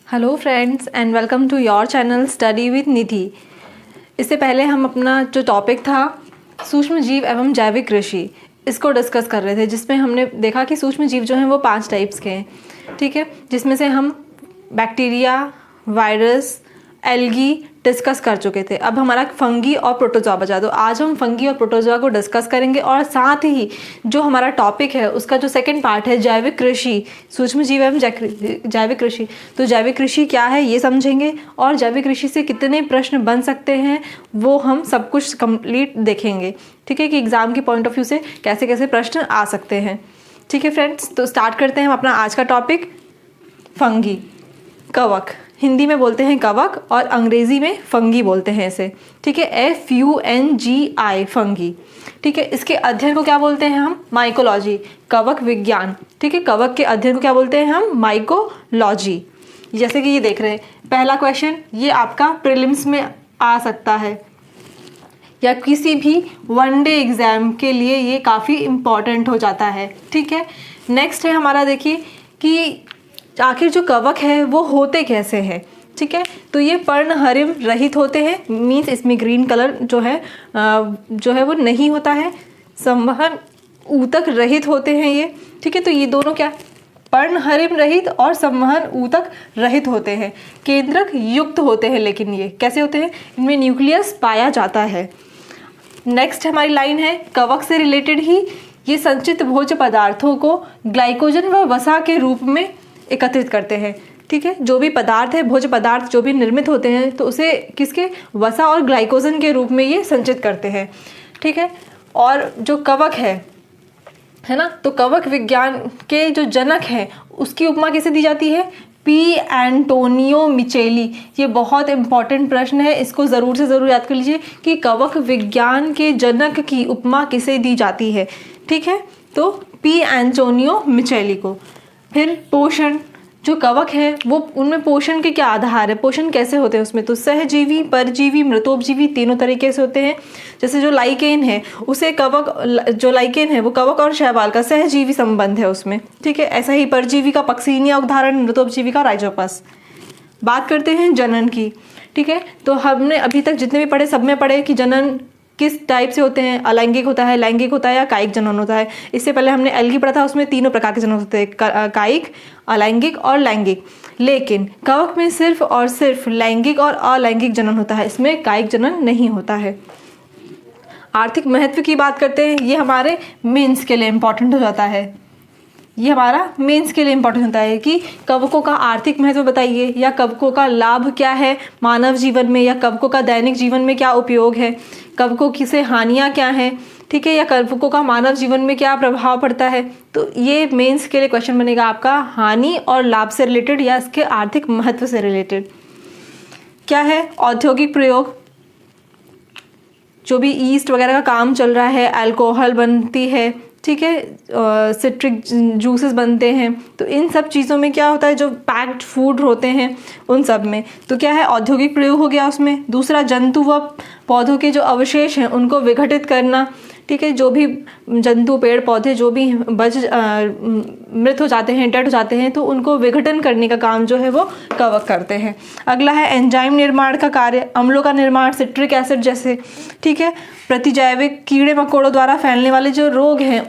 Hello friends and welcome to your channel study with Nidhi. इससे पहले हम अपना जो टॉपिक था सूक्ष्म जीव एवं जैविक कृषि, इसको डिस्कस कर रहे थे, जिसमें हमने देखा कि सूक्ष्म जीव जो हैं वो 5 टाइप्स के हैं, ठीक है, जिसमें से हम बैक्टीरिया, वायरस, एल्गी डिस्कस कर चुके थे। अब हमारा फंगी और प्रोटोजोआ बचा। तो आज हम फंगी और प्रोटोजोआ को डिस्कस करेंगे और साथ ही जो हमारा टॉपिक है उसका जो सेकंड पार्ट है जैविक कृषि, सूक्ष्म जीव एवं जैविक कृषि, तो जैविक कृषि क्या है ये समझेंगे और जैविक कृषि से कितने प्रश्न बन सकते हैं वो हम सब कुछ कंप्लीट देखेंगे, ठीक है, कि एग्जाम के पॉइंट ऑफ व्यू से कैसे कैसे प्रश्न आ सकते हैं। ठीक है फ्रेंड्स, तो स्टार्ट करते हैं हम अपना आज का टॉपिक फंगी, कवक। हिंदी में बोलते हैं कवक और अंग्रेजी में फंगी बोलते हैं इसे, ठीक है, FUNGI फंगी, ठीक है। इसके अध्ययन को क्या बोलते हैं हम? माइकोलॉजी, कवक विज्ञान, ठीक है। कवक के अध्ययन को क्या बोलते हैं हम? माइकोलॉजी। जैसे कि ये देख रहे हैं, पहला क्वेश्चन ये आपका प्रीलिम्स में आ सकता है या किसी भी वनडे एग्जाम के लिए ये काफ़ी इम्पॉर्टेंट हो जाता है, ठीक है। नेक्स्ट है हमारा, देखिए कि आखिर जो कवक है वो होते कैसे हैं, ठीक है। तो ये पर्णहरिम रहित होते हैं, मीन्स इसमें ग्रीन कलर जो है वो नहीं होता है। संवहन ऊतक रहित होते हैं ये, ठीक है। तो ये दोनों क्या, पर्णहरिम रहित और संवहन ऊतक रहित होते हैं। केंद्रक युक्त होते हैं, लेकिन ये कैसे होते हैं? इनमें न्यूक्लियस पाया जाता है। नेक्स्ट हमारी लाइन है कवक से रिलेटेड ही, ये संचित भोज्य पदार्थों को ग्लाइकोजन व वसा के रूप में एकत्रित करते हैं, ठीक है। जो भी पदार्थ है, भोज्य पदार्थ जो भी निर्मित होते हैं, तो उसे किसके, वसा और ग्लाइकोजन के रूप में ये संचित करते हैं, ठीक है। और जो कवक है ना, तो कवक विज्ञान के जो जनक हैं उसकी उपमा किसे दी जाती है? P. एंटोनियो मिचेली। ये बहुत इंपॉर्टेंट प्रश्न है, इसको ज़रूर से ज़रूर याद कर लीजिए कि कवक विज्ञान के जनक की उपमा किसे दी जाती है, ठीक है। तो P. एंटोनियो मिचेली को। फिर पोषण, जो कवक है वो उनमें पोषण के क्या आधार है, पोषण कैसे होते हैं उसमें? तो सहजीवी, परजीवी, मृतोपजीवी तीनों तरीके से होते हैं। जैसे जो लाइकेन है उसे कवक, जो लाइकेन है वो कवक और शैवाल का सहजीवी संबंध है उसमें, ठीक है। ऐसा ही परजीवी का पक्सीनिया उदाहरण, मृतोपजीवी का राइजोपस। बात करते हैं जनन की, ठीक है। तो हमने अभी तक जितने भी पढ़े सब में पढ़े कि जनन किस टाइप से होते हैं, अलैंगिक होता है, लैंगिक होता है या कायिक जनन होता है। इससे पहले हमने एल्गी पढ़ा था, उसमें 3 प्रकार के जनन होते हैं, कायिक, अलैंगिक और लैंगिक। लेकिन कवक में सिर्फ और सिर्फ लैंगिक और अलैंगिक जनन होता है, इसमें कायिक जनन नहीं होता है। आर्थिक महत्व की बात करते हैं, ये हमारे मेंस के लिए इम्पॉर्टेंट हो जाता है। ये हमारा मेंस के लिए इम्पॉर्टेंट होता है कि कवकों का आर्थिक महत्व बताइए, या कवकों का लाभ क्या है मानव जीवन में, या कवकों का दैनिक जीवन में क्या उपयोग है, कवकों की से हानियाँ क्या हैं, ठीक है, या कवकों का मानव जीवन में क्या प्रभाव पड़ता है। तो ये मेंस के लिए क्वेश्चन बनेगा आपका, हानि और लाभ से रिलेटेड या इसके आर्थिक महत्व से रिलेटेड। क्या है? औद्योगिक प्रयोग, जो भी ईस्ट वगैरह का काम चल रहा है, अल्कोहल बनती है, ठीक है, सिट्रिक जूसेस बनते हैं, तो इन सब चीज़ों में क्या होता है, जो पैक्ड फूड होते हैं उन सब में, तो क्या है, औद्योगिक प्रयोग हो गया उसमें। दूसरा, जंतु व पौधों के जो अवशेष हैं उनको विघटित करना, ठीक है, जो भी जंतु, पेड़ पौधे जो भी मृत हो जाते हैं, डेड हो जाते हैं, तो उनको विघटन करने का काम जो है वो कवक करते हैं। अगला है एंजाइम निर्माण का कार्य, अम्लों का निर्माण, सिट्रिक एसिड जैसे, ठीक है। प्रतिजैविक, कीड़े मकोड़ों द्वारा फैलने वाले जो रोग हैं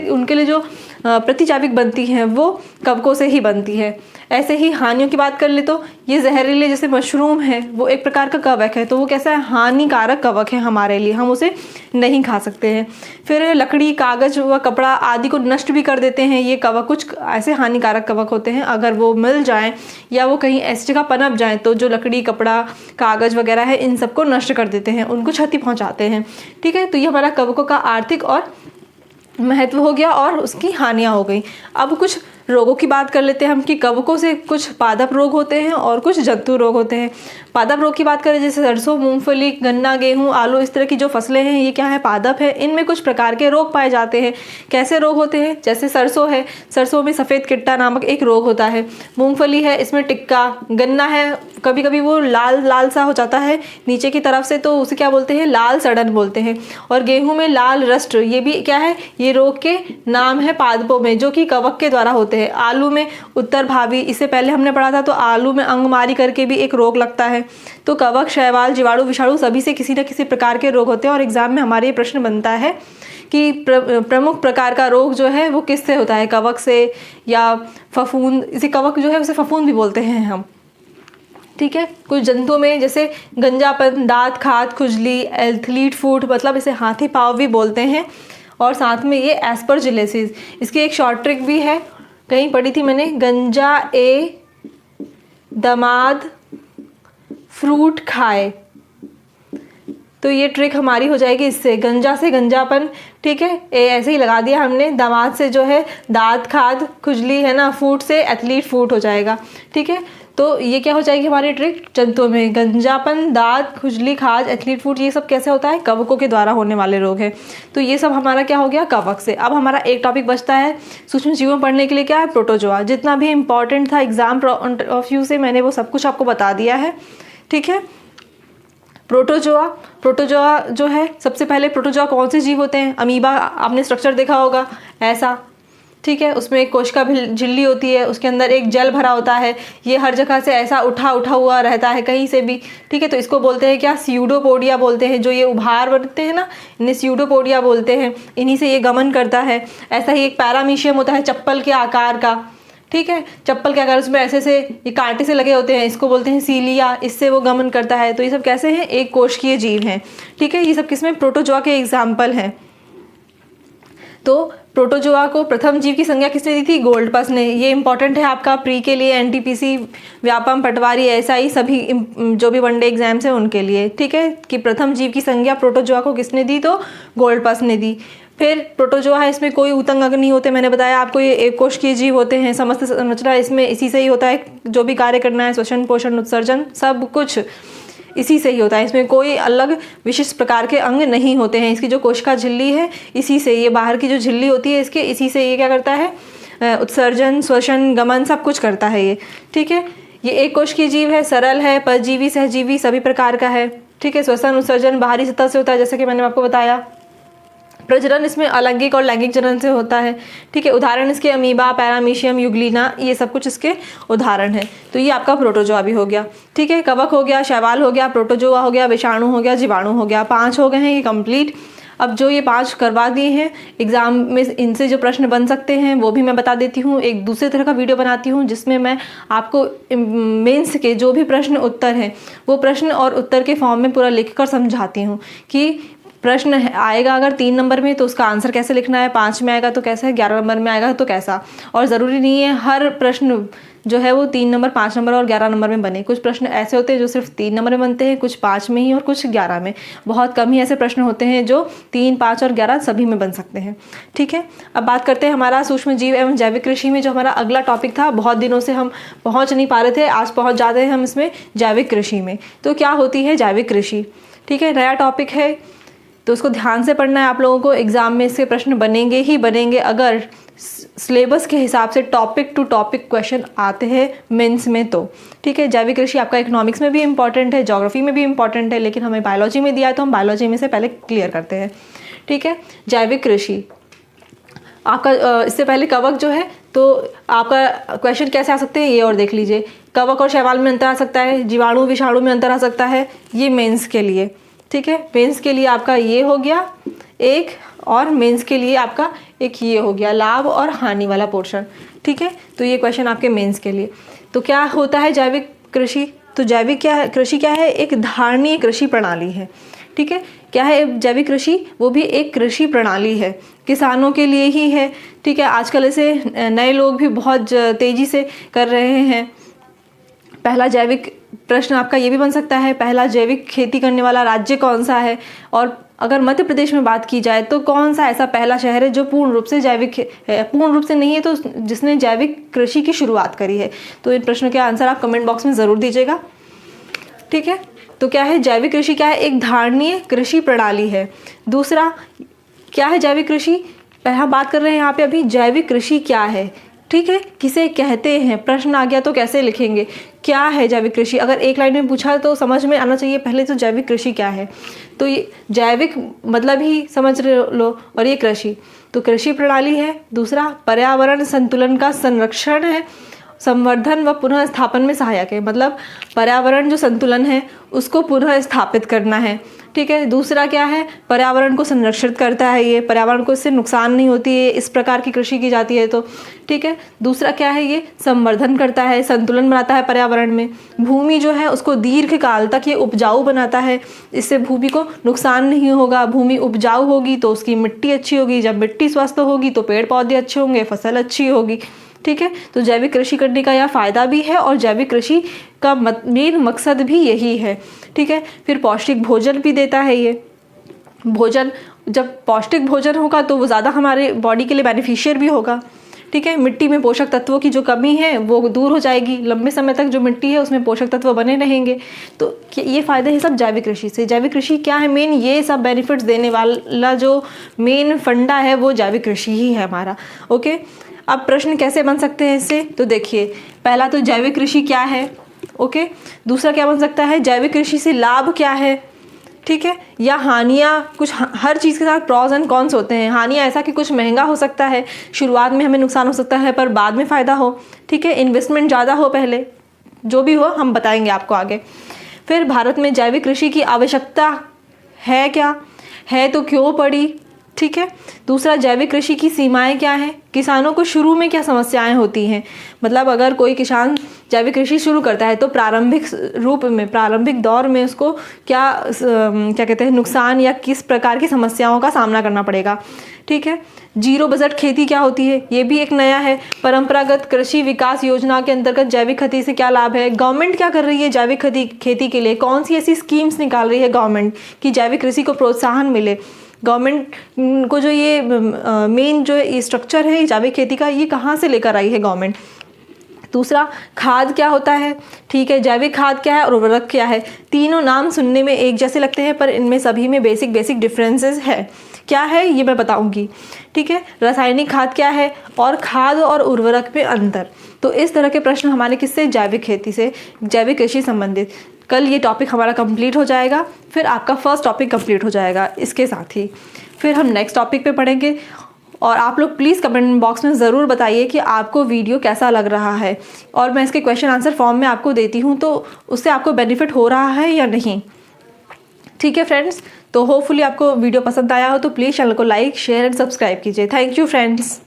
उनके लिए जो प्रतिजैविक बनती हैं वो कवकों से ही बनती है। ऐसे ही हानियों की बात कर ले तो ये जहरीले, जैसे मशरूम है वो एक प्रकार का कवक है, तो वो कैसा है, हानिकारक कवक है हमारे लिए, हम उसे नहीं खा सकते हैं। फिर लकड़ी, कागज व कपड़ा आदि को नष्ट भी कर देते हैं ये कवक। कुछ ऐसे हानिकारक कवक होते हैं, अगर वो मिल जाएं या वो कहीं ऐसी जगह पनप जाएं तो जो लकड़ी, कपड़ा, कागज वगैरह है इन सबको नष्ट कर देते हैं, उनको क्षति पहुँचाते हैं, ठीक है। तो ये हमारा कवकों का आर्थिक और महत्व हो गया और उसकी हानियाँ हो गई। अब कुछ रोगों की बात कर लेते हैं हम कि कवकों से कुछ पादप रोग होते हैं और कुछ जंतु रोग होते हैं। पादप रोग की बात करें, जैसे सरसों, मूंगफली, गन्ना, गेहूं, आलू, इस तरह की जो फसलें हैं ये क्या है, पादप है। इनमें कुछ प्रकार के रोग पाए जाते हैं। कैसे रोग होते हैं? जैसे सरसों है, सरसों में सफ़ेद किट्टा नामक एक रोग होता है। मूंगफली है, इसमें टिक्का। गन्ना है, कभी कभी वो लाल लाल सा हो जाता है नीचे की तरफ से, तो उसे क्या बोलते हैं, लाल सड़न बोलते हैं। और गेहूं में लाल रस्ट, ये भी क्या है, ये रोग के नाम है पादपों में, जो कि कवक के द्वारा होते हैं। हैं। आलू में उत्तर भावी, इससे पहले हमने पढ़ा था, तो आलू में अंगमारी करके भी एक रोग लगता है। तो कवक, शैवाल, जीवाणु, विषाणु सभी से किसी न किसी प्रकार के रोग होते हैं और एग्जाम में हमारे ये प्रश्न बनता है कि प्रमुख प्रकार का रोग जो है वो किससे होता है, कवक से या फफूंद। इसे कवक जो है उसे फफूंद भी बोलते हैं हम, ठीक है। कुछ जंतुओं में जैसे गंजापन, दांत खाज, खुजली, एथलीट फूट, मतलब इसे हाथी पाँव भी बोलते हैं। और साथ में ये एस्परजिलोसिस, इसकी एक शॉर्ट ट्रिक भी है, कहीं पढ़ी थी मैंने, गंजा ए दमाद फ्रूट खाए। तो ये ट्रिक हमारी हो जाएगी इससे, गंजा से गंजापन, ठीक है, ए ऐसे ही लगा दिया हमने, दामाद से जो है दांत खाद खुजली है ना, फूट से एथलीट फूट हो जाएगा, ठीक है। तो ये क्या हो जाएगी हमारी ट्रिक, जंतुओं में गंजापन, दांत खुजली, खाज, एथलीट फूट, ये सब कैसे होता है, कवकों के द्वारा होने वाले रोग हैं। तो ये सब हमारा क्या हो गया, कवक से। अब हमारा एक टॉपिक बचता है सूक्ष्म जीवों पढ़ने के लिए, क्या है, प्रोटोजोआ। जितना भी इंपॉर्टेंट था एग्जाम पॉइंट ऑफ व्यू से मैंने वो सब कुछ आपको बता दिया है, ठीक है। प्रोटोजोआ जो है, सबसे पहले प्रोटोजोआ कौन से जीव होते हैं, अमीबा, आपने स्ट्रक्चर देखा होगा ऐसा, ठीक है। उसमें एक कोशिका झिल्ली होती है, उसके अंदर एक जल भरा होता है, ये हर जगह से ऐसा उठा हुआ रहता है कहीं से भी, ठीक है। तो इसको बोलते हैं क्या, स्यूडोपोडिया बोलते हैं। जो ये उभार बनते हैं ना, इन्हें स्यूडोपोडिया बोलते हैं, इन्हीं से ये गमन करता है। ऐसा ही एक पैरामीशियम होता है चप्पल के आकार का, ठीक है, चप्पल के आकार, उसमें ऐसे ये कांटे से लगे होते हैं, इसको बोलते हैं सीलिया, इससे वो गमन करता है। तो ये सब कैसे हैं, एक कोशिकीय जीव हैं, ठीक है। ये सब किसमें, प्रोटोजोआ के एग्जाम्पल हैं। तो प्रोटोजोआ को प्रथम जीव की संज्ञा किसने दी थी, गोल्डपस ने। ये इंपॉर्टेंट है आपका प्री के लिए, एनटीपीसी, व्यापम, पटवारी, एसआई सभी जो भी वनडे एग्जाम्स हैं उनके लिए, ठीक है, कि प्रथम जीव की संज्ञा प्रोटोजोआ को किसने दी, तो गोल्डपस ने दी। फिर प्रोटोजोआ है, इसमें कोई ऊतक अंग नहीं होते, मैंने बताया आपको, ये एक कोशिकीय जीव होते हैं। समस्त संरचना इसमें इसी से ही होता है, जो भी कार्य करना है, श्वसन, पोषण, उत्सर्जन, सब कुछ इसी से ही होता है। इसमें कोई अलग विशिष्ट प्रकार के अंग नहीं होते हैं। इसकी जो कोशिका झिल्ली है, इसी से, ये बाहर की जो झिल्ली होती है इसके, इसी से ये क्या करता है, उत्सर्जन, श्वसन, गमन सब कुछ करता है ये, ठीक है। ये एक कोशिकीय जीव है, सरल है, परजीवी, सहजीवी सभी प्रकार का है, ठीक है। श्वसन, उत्सर्जन बाहरी सतह से होता है, जैसे कि मैंने आपको बताया। प्रजनन इसमें अलैंगिक और लैंगिक जनन से होता है, ठीक है। उदाहरण इसके अमीबा, पैरामीशियम, युग्लिना, ये सब कुछ इसके उदाहरण है। तो ये आपका प्रोटोजोआ भी हो गया, ठीक है। कवक हो गया, शैवाल हो गया, प्रोटोजोआ हो गया, विषाणु हो गया, जीवाणु हो गया, 5 हो गए हैं ये कंप्लीट। अब जो ये 5 करवा दिए हैं एग्जाम में, इनसे जो प्रश्न बन सकते हैं वो भी मैं बता देती हूँ। एक दूसरे तरह का वीडियो बनाती हूँ जिसमें मैं आपको मेंस के जो भी प्रश्न उत्तर हैं वो प्रश्न और उत्तर के फॉर्म में पूरा लिख कर समझाती हूँ कि प्रश्न आएगा अगर 3 नंबर में तो उसका आंसर कैसे लिखना है, 5 में आएगा तो कैसा है, 11 नंबर में आएगा तो कैसा। और ज़रूरी नहीं है हर प्रश्न जो है वो 3 नंबर, 5 नंबर और 11 नंबर में बने। कुछ प्रश्न ऐसे होते हैं जो सिर्फ 3 नंबर में बनते हैं, कुछ 5 में ही और कुछ 11 में। बहुत कम ही ऐसे प्रश्न होते हैं जो 3, 5 और 11 सभी में बन सकते हैं, ठीक है। अब बात करते हैं हमारा सूक्ष्म जीव एवं जैविक कृषि में, जो हमारा अगला टॉपिक था। बहुत दिनों से हम पहुँच नहीं पा रहे थे, आज पहुँच जाते हैं हम इसमें, जैविक कृषि में। तो क्या होती है जैविक कृषि, ठीक है, नया टॉपिक है तो उसको ध्यान से पढ़ना है आप लोगों को। एग्जाम में इसके प्रश्न बनेंगे ही बनेंगे अगर सिलेबस के हिसाब से टॉपिक टू टॉपिक क्वेश्चन आते हैं मेंस में तो, ठीक है। जैविक कृषि आपका इकोनॉमिक्स में भी इंपॉर्टेंट है, ज्योग्राफी में भी इंपॉर्टेंट है, लेकिन हमें बायोलॉजी में दिया है तो हम बायोलॉजी में से पहले क्लियर करते हैं, ठीक है। जैविक कृषि आपका इससे पहले कवक जो है, तो आपका क्वेश्चन कैसे आ सकते हैं ये और देख लीजिए। कवक और शैवाल में अंतर आ सकता है, जीवाणु विषाणु में अंतर आ सकता है, ये मेंस के लिए, ठीक है। मेंस के लिए आपका ये हो गया एक, और मेंस के लिए आपका एक ये हो गया, लाभ और हानि वाला पोर्शन, ठीक है। तो ये क्वेश्चन आपके मेंस के लिए। तो क्या होता है जैविक कृषि, तो जैविक कृषि क्या है, एक धारणीय कृषि प्रणाली है, ठीक है। क्या है जैविक कृषि, वो भी एक कृषि प्रणाली है, किसानों के लिए ही है, ठीक है। आजकल ऐसे नए लोग भी बहुत तेज़ी से कर रहे हैं। पहला जैविक प्रश्न आपका ये भी बन सकता है, पहला जैविक खेती करने वाला राज्य कौन सा है। और अगर मध्य प्रदेश में बात की जाए तो कौन सा ऐसा पहला शहर है जो पूर्ण रूप से जैविक है, पूर्ण रूप से नहीं है तो जिसने जैविक कृषि की शुरुआत करी है। तो इन प्रश्नों के आंसर आप कमेंट बॉक्स में ज़रूर दीजिएगा, ठीक है। तो क्या है जैविक कृषि, क्या है, एक धारणीय कृषि प्रणाली है। दूसरा क्या है जैविक कृषि, हम बात कर रहे हैं यहाँ पे अभी जैविक कृषि क्या है, ठीक है, किसे कहते हैं, प्रश्न आ गया तो कैसे लिखेंगे, क्या है जैविक कृषि, अगर एक लाइन में पूछा तो समझ में आना चाहिए पहले तो जैविक कृषि क्या है। तो ये जैविक मतलब ही समझ लो, और ये कृषि, तो कृषि प्रणाली है। दूसरा पर्यावरण संतुलन का संरक्षण है, संवर्धन व पुनः स्थापन में सहायक है, मतलब पर्यावरण जो संतुलन है उसको पुनः स्थापित करना है। ठीक है, दूसरा क्या है, पर्यावरण को संरक्षित करता है, ये पर्यावरण को इससे नुकसान नहीं होती है, इस प्रकार की कृषि की जाती है तो। ठीक है, दूसरा क्या है, ये संवर्धन करता है, संतुलन बनाता है पर्यावरण में। भूमि जो है उसको दीर्घ काल तक ये उपजाऊ बनाता है, इससे भूमि को नुकसान नहीं होगा। भूमि उपजाऊ होगी तो उसकी मिट्टी अच्छी होगी, जब मिट्टी स्वस्थ होगी तो पेड़ पौधे अच्छे होंगे, फसल अच्छी होगी। ठीक है, तो जैविक कृषि करने का यह फ़ायदा भी है और जैविक कृषि का मेन मकसद भी यही है। ठीक है, फिर पौष्टिक भोजन भी देता है ये। भोजन, जब पौष्टिक भोजन होगा तो वो ज़्यादा हमारे बॉडी के लिए बेनिफिशियल भी होगा। ठीक है, मिट्टी में पोषक तत्वों की जो कमी है वो दूर हो जाएगी, लंबे समय तक जो मिट्टी है उसमें पोषक तत्व बने रहेंगे। तो ये फ़ायदे हैं सब जैविक कृषि से। जैविक कृषि क्या है, मेन ये सब बेनिफिट्स देने वाला जो मेन फंडा है वो जैविक कृषि ही है हमारा। ओके, अब प्रश्न कैसे बन सकते हैं इससे, तो देखिए पहला तो जैविक कृषि क्या है। ओके, दूसरा क्या बन सकता है, जैविक कृषि से लाभ क्या है। ठीक है, या हानियाँ, कुछ हर चीज़ के साथ प्रॉज एंड कॉन्स होते हैं। हानियाँ ऐसा कि कुछ महंगा हो सकता है, शुरुआत में हमें नुकसान हो सकता है पर बाद में फ़ायदा हो। ठीक है, इन्वेस्टमेंट ज़्यादा हो पहले, जो भी हो हम बताएंगे आपको आगे। फिर भारत में जैविक कृषि की आवश्यकता है क्या है, तो क्यों पड़ी। ठीक है, दूसरा जैविक कृषि की सीमाएं क्या हैं, किसानों को शुरू में क्या समस्याएं होती हैं, मतलब अगर कोई किसान जैविक कृषि शुरू करता है तो प्रारंभिक रूप में, प्रारंभिक दौर में उसको क्या कहते हैं, नुकसान या किस प्रकार की समस्याओं का सामना करना पड़ेगा। ठीक है, जीरो बजट खेती क्या होती है, ये भी एक नया है। परंपरागत कृषि विकास योजना के अंतर्गत जैविक खेती से क्या लाभ है, गवर्नमेंट क्या कर रही है जैविक खेती के लिए, कौन सी ऐसी स्कीम्स निकाल रही है गवर्नमेंट कि जैविक कृषि को प्रोत्साहन मिले। गवर्नमेंट को जो ये मेन जो ये स्ट्रक्चर है जैविक खेती का, ये कहाँ से लेकर आई है गवर्नमेंट। दूसरा खाद क्या होता है। ठीक है, जैविक खाद क्या है और उर्वरक क्या है। तीनों नाम सुनने में एक जैसे लगते हैं पर इनमें सभी में बेसिक डिफरेंसेस है। क्या है ये मैं बताऊंगी। ठीक है, रासायनिक खाद क्या है और खाद और उर्वरक में अंतर। तो इस तरह के प्रश्न हमारे किससे, जैविक खेती से, जैविक कृषि संबंधित। कल ये टॉपिक हमारा कंप्लीट हो जाएगा, फिर आपका फर्स्ट टॉपिक कंप्लीट हो जाएगा इसके साथ ही। फिर हम नेक्स्ट टॉपिक पे पढ़ेंगे। और आप लोग प्लीज़ कमेंट बॉक्स में ज़रूर बताइए कि आपको वीडियो कैसा लग रहा है, और मैं इसके क्वेश्चन आंसर फॉर्म में आपको देती हूँ तो उससे आपको बेनिफिट हो रहा है या नहीं। ठीक है फ्रेंड्स, तो होपफुली आपको वीडियो पसंद आया हो तो प्लीज़ चैनल को लाइक, शेयर एंड सब्सक्राइब कीजिए। Thank you friends.